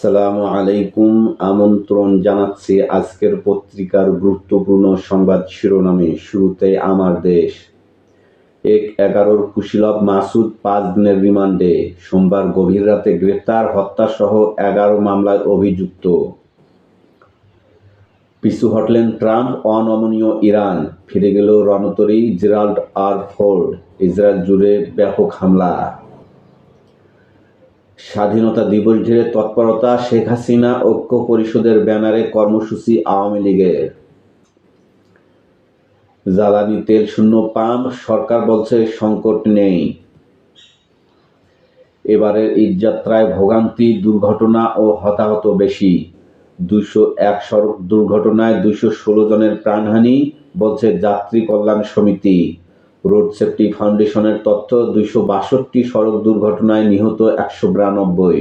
আসসালামু আলাইকুম। আমন্ত্রণ জানাচ্ছি আজকের পত্রিকার গুরুত্বপূর্ণ সংবাদ শিরোনামে। শুরুতে আমার দেশ। ১/১১ কুশীলব মাসুদ ৫ দিনের রিমান্ডে, সোমবার গভীর রাতে গ্রেফতার, হত্যাসহ ১১ মামলায় অভিযুক্ত। পিছু হটলেন ট্রাম্প, অনমনীয় ইরান, ফিরে গেল রণতরী জেরাল্ড আর ফোর্ড, ইসরায়েল জুড়ে ব্যাপক হামলা। স্বাধীনতা দিবস ঘিরে তৎপরতা, শেখ হাসিনা ঐক্য পরিষদের ব্যানারে কর্মসূচি আওয়ামী লীগের। জ্বালানি তেল শূন্য পাম্প, সরকার বলছে সংকট নেই। এবারের ঈদযাত্রায় ভোগান্তি, দুর্ঘটনা ও হতাহত বেশি। ২০১ সড়ক দুর্ঘটনায় ২১৬ জনের প্রাণহানি, বলছে যাত্রী কল্যাণ সমিতি। রোড সেফটি ফাউন্ডেশনের তথ্য, ২৬২ সড়ক দুর্ঘটনায় নিহত ১৯২।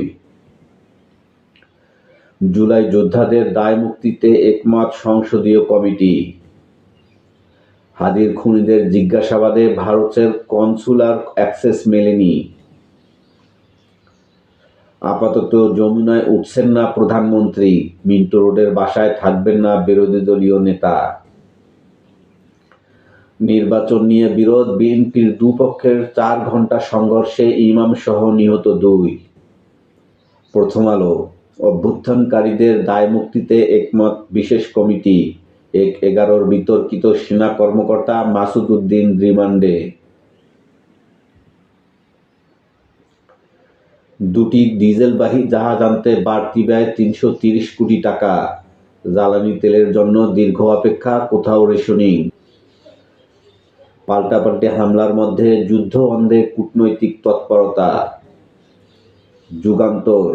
জুলাই যোদ্ধাদের দায় মুক্তিতে একমত সংসদীয় কমিটি। হাদির খুনিদের জিজ্ঞাসাবাদে ভারতের কনসুলার অ্যাক্সেস মেলেনি। আপাতত যমুনায় উঠছেন না প্রধানমন্ত্রী, মিন্টো রোডের বাসায় থাকবেন না বিরোধী দলীয় নেতা। নির্বাচন নিয়ে বিরোধ, বিএনপির দুপক্ষের ৪ ঘণ্টা সংঘর্ষে ইমামসহ নিহত ২। প্রথম আলো। অভ্যুত্থানকারীদের দায় মুক্তিতে একমত বিশেষ কমিটি। ১/১১ বিতর্কিত সেনা কর্মকর্তা মাসুদ উদ্দিন রিমান্ডে। দুটি ডিজেলবাহী জাহাজ আনতে বাড়তি ব্যয় ৩৩০ কোটি টাকা। জ্বালানি তেলের জন্য দীর্ঘ অপেক্ষা, কোথাও রেশনিং। পাল্টাপাল্টি হামলার মধ্যে যুদ্ধ বন্ধে কূটনৈতিক তৎপরতা। যুগান্তর।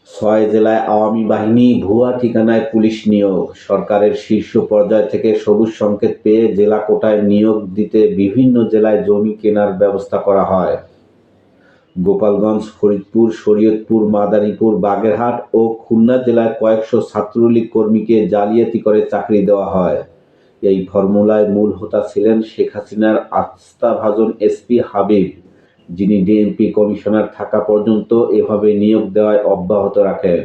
৬ জেলায় আওয়ামী বাহিনী, ভুয়া ঠিকানায় পুলিশ নিয়োগ। সরকারের শীর্ষ পর্যায় থেকে সবুজ সংকেত পেয়ে জেলা কোটায় নিয়োগ দিতে বিভিন্ন জেলায় জমি কেনার ব্যবস্থা করা হয়। গোপালগঞ্জ, ফরিদপুর, শরীয়তপুর, মাদারীপুর, বাগেরহাট ও খুলনা জেলায় কয়েকশো ছাত্রলীগ কর্মীকে জালিয়াতি করে চাকরি দেওয়া হয়। এই ফর্মুলায় মূল হোতা ছিলেন শেখ হাসিনার আস্থাভাজন এসপি হাবিব, যিনি ডিএমপি কমিশনার থাকা পর্যন্ত এভাবে নিয়োগ দেওয়ায় অব্যাহত রাখেন।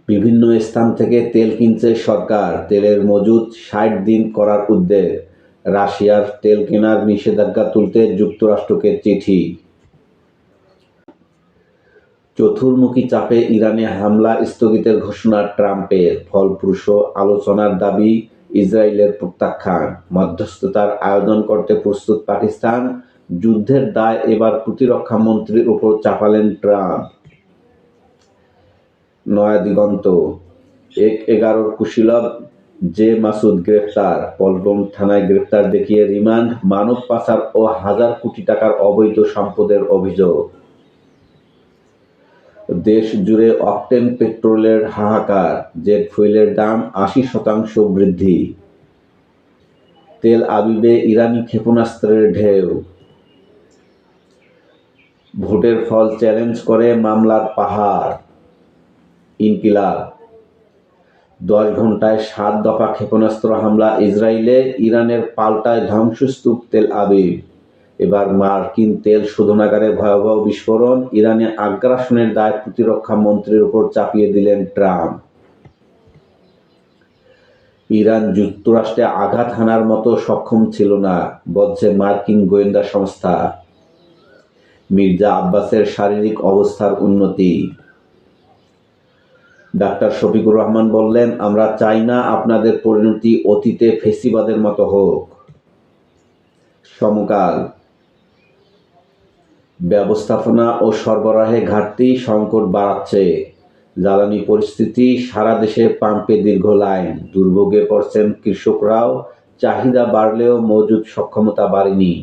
বিভিন্ন স্থান থেকে তেল কিনছে সরকার, তেলের মজুত ৬০ দিন করার উদ্যোগ। রাশিয়ার তেল কেনার নিষেধাজ্ঞা তুলতে যুক্তরাষ্ট্রকে চিঠি। চতুর্মুখী চাপে ইরানে হামলা স্থগিতের ঘোষণা ট্রাম্পের, ফলপ্রসূ আলোচনার দাবি, ইসরায়েলের প্রত্যাখ্যান। মধ্যস্থতার আয়োজন করতে প্রস্তুত পাকিস্তান, যুদ্ধের দায় এবার প্রতিরক্ষা মন্ত্রীর উপর চাপালেন ট্রাম্প। নয়া দিগন্ত। ১/১১ কুশীলব জে মাসুদ গ্রেফতার, পল্টন থানায় গ্রেফতার দেখিয়ে রিমান্ড, মানব পাচার ও হাজার কোটি টাকার অবৈধ সম্পদের অভিযোগ। দেশ জুড়ে অকটেন পেট্রোলের হাহাকার, জেট ফুয়েলের দাম ৮০% বৃদ্ধি। তেল আবিবে ইরানি ক্ষেপণাস্ত্রের ঢেউ। ভোটের ফল চ্যালেঞ্জ করে মামলার পাহাড়। ইনকিলাব। ১০ ঘণ্টায় ৭ দফা ক্ষেপণাস্ত্র হামলা ইসরায়েলে, ইরানের পাল্টায় ধ্বংসস্তূপ তেল আবিব। এবার মার্কিন তেল শোধনাগারে ভয়াবহ বিস্ফোরণ, ইরানে আগ্রাসনের দায় প্রতিরক্ষা মন্ত্রীর উপর চাপিয়ে দিলেন ট্রাম্প। ইরান যুক্তরাষ্ট্রে আঘাত হানার মতো সক্ষম ছিল না, বলছে মার্কিন গোয়েন্দা সংস্থা। মির্জা আব্বাসের শারীরিক অবস্থার উন্নতি। ডাক্তার শফিকুর রহমান বললেন, আমরা চাই না আপনাদের পরিণতি অতীতে ফেসিবাদের মতো হোক। সমকাল। ব্যবস্থাপনা ও সরবরাহে ঘাটতি সংকট বাড়াচ্ছে। জ্বালানি পরিস্থিতি, সারা দেশে পাম্পে দীর্ঘ লাইন, দুর্ভোগে পড়ছেন কৃষকরাও। চাহিদা বাড়লেও মজুদ সক্ষমতা বাড়েনি।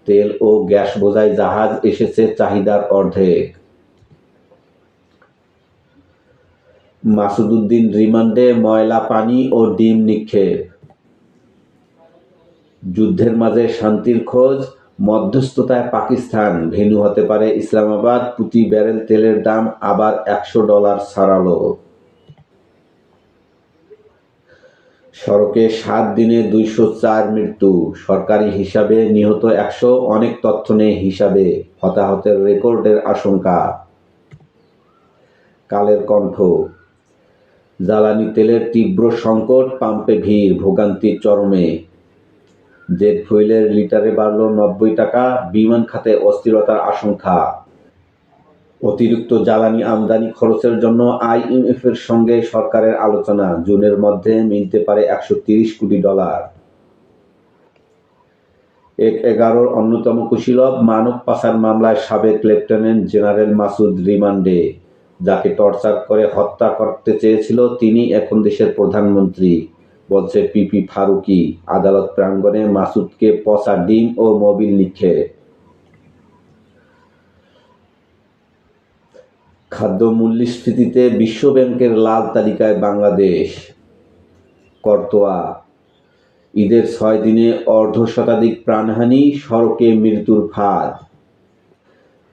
তেল ও গ্যাস বোঝাই জাহাজ এসেছে চাহিদার অর্ধেক। মাসুদ উদ্দিন রিমান্ডে, ময়লা পানি ও ডিম নিক্ষেপ। যুদ্ধের মাঝে শান্তির খোঁজ, মধ্যস্থতায় পাকিস্তান, ভেন্যু হতে পারে ইসলামাবাদ। প্রতি ব্যারেল তেলের দাম আবার $১০০ ছাড়ালো। সড়কে ৭ দিনে ২০৪ মৃত্যু, সরকারি হিসাবে নিহত ১০০, অনেক তথ্য নেই হিসাবে, হতাহতের রেকর্ডের আশঙ্কা। কালের কণ্ঠ। জ্বালানি তেলের তীব্র সংকট, পাম্পে ভিড়, ভোগান্তির চরমে। জেট ফুয়েলের লিটারে বাড়ল ৯০ টাকা, বিমান খাতে অস্থিরতার আশঙ্কা। অতিরিক্ত জ্বালানি আমদানি খরচের জন্য আইএমএফের সঙ্গে সরকারের আলোচনা, জুনের মধ্যে মিলতে পারে $১৩০ কোটি। ১/১১ অন্যতম কুশীলব মানব পাচার মামলায় সাবেক লেফটেন্যান্ট জেনারেল মাসুদ রিমান্ডে। যাকে টর্চার করে হত্যা করতে চেয়েছিল তিনি এখন দেশের প্রধানমন্ত্রী, বলছে পিপি ফারুকী। আদালত প্রাঙ্গণে মাসুদকে পচা ডিম ও মোবিল নিক্ষেপ। খাদ্য মূল্যস্ফীতিতে বিশ্বব্যাংকের লাল তালিকায় বাংলাদেশ। করতোয়া। ঈদের ৬ দিনে অর্ধশতাধিক প্রাণহানি, সড়কে মৃত্যুর ফাঁদ।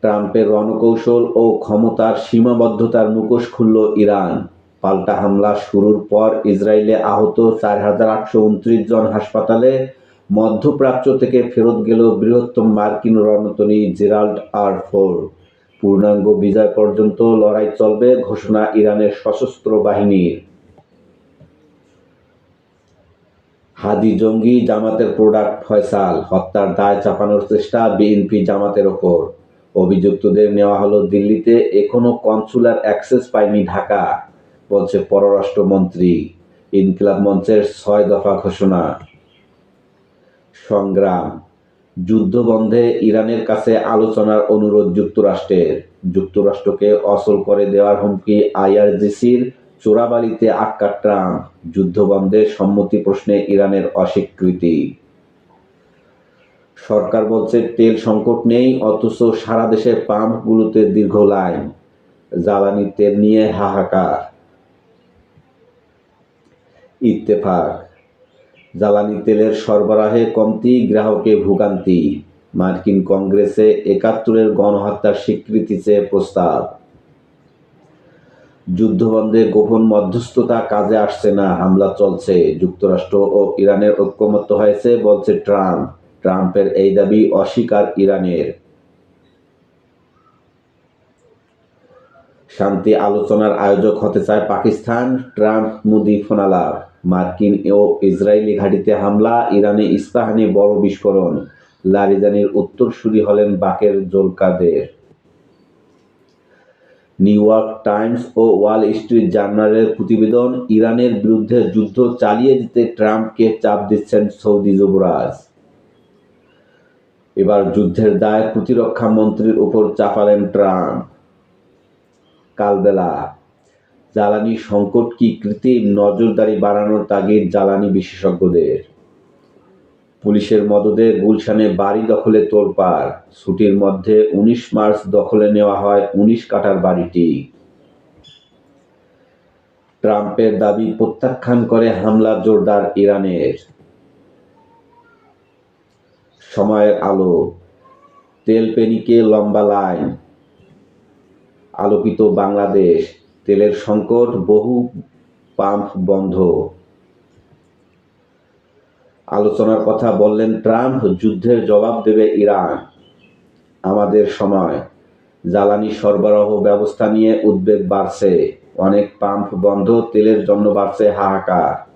ট্রাম্পের রণকৌশল ও ক্ষমতার সীমাবদ্ধতার মুখোশ খুলল ইরান। পাল্টা হামলা শুরুর পর ইসরায়েলে আহত ৪,৮২৯ জন। হাসপাতালে। মধ্যপ্রাচ্য থেকে ফেরত গেল বৃহত্তম মার্কিন রণতরী জেরাল্ড আর. ফোর্ড। পূর্ণাঙ্গ বিজয় পর্যন্ত লড়াই চলবে, ঘোষণা ইরানের সশস্ত্র বাহিনীর। হাদি জঙ্গি, জামাতের প্রোডাক্ট ফয়সাল। হত্যার দায় চাপানোর চেষ্টা বিএনপি জামাতের ওপর। অভিযুক্তদের নেওয়া হলো দিল্লিতে, এখনো কনসুলার অ্যাক্সেস পায়নি ঢাকা, বলছে পররাষ্ট্রমন্ত্রী। ইনকিলাব মঞ্চের ৬ দফা ঘোষণা। সংগ্রাম। যুদ্ধবন্ধে ইরানের কাছে আলোচনার অনুরোধ যুক্তরাষ্ট্রের। যুক্তরাষ্ট্রকে অচল করে দেওয়ার হুমকি আইআরজিসির। চোরাবালিতে আটকা ট্রাম্প। যুদ্ধবন্ধে সম্মতি প্রশ্নে ইরানের অস্বীকৃতি। সরকার বলছে তেল সংকট নেই, অথচ সারা দেশের পাম্পগুলোতে দীর্ঘ লাইন। জ্বালানি তেল নিয়ে হাহাকার। ইত্তেফাক। জ্বালানি তেলের সরবরাহে কমতি, গ্রাহকে ভোগান্তি। মার্কিন কংগ্রেসে ৭১-এর গণহত্যার স্বীকৃতি চেয়ে প্রস্তাব। যুদ্ধবন্ধে গোপন মধ্যস্থতা কাজে আসছে না, হামলা চলছে। যুক্তরাষ্ট্র ও ইরানের ঐকমত্য হয়েছে, বলছে ট্রাম্প। ট্রাম্পের এই দাবি অস্বীকার ইরানের। শান্তি আলোচনার আয়োজক হতে চায় পাকিস্তান। ট্রাম্প মোদি ফোনালাপ। মার্কিন ও ইসরায়েলি ঘাঁটিতে হামলা, ইরানে ইস্পাহানে বড় বিস্ফোরণ। লারিজানির উত্তরসূরি হলেন বাকের জোলকাদের। নিউ ইয়র্ক টাইমস ও ওয়াল স্ট্রিট জার্নালের প্রতিবেদন, ইরানের বিরুদ্ধে যুদ্ধ চালিয়ে যেতে ট্রাম্পকে চাপ দিচ্ছেন সৌদি যুবরাজ। এবার যুদ্ধের দায় প্রতিরক্ষা মন্ত্রীর উপর চাপালেন ট্রাম্প। কালবেলা। জ্বালানি সংকট কি কৃত্রিম? নজরদারি বাড়ানোর তাগিদ জ্বালানি বিশেষজ্ঞদের। পুলিশের মদদে গুলশানে বাড়ি দখলে তোলপাড়। ছুটির মধ্যে ১৯ মার্চ দখলে নেওয়া হয় ১৯ কাঠার বাড়িটি। ট্রাম্পের দাবি প্রত্যাখ্যান করে হামলা জোরদার ইরানের। সময়ের আলো। তেল পেনিকে লম্বা লাইন। আলোকিত বাংলাদেশ। তেলের সংকট, বহু পাম্প বন্ধ। আলোচনার কথা বললেন ট্রাম্প, যুদ্ধের জবাব দেবে ইরান। আমাদের সময়। জ্বালানি সরবরাহ ব্যবস্থা নিয়ে উদ্বেগ বাড়ছে, অনেক পাম্প বন্ধ, তেলের জন্য বাড়ছে হাহাকার।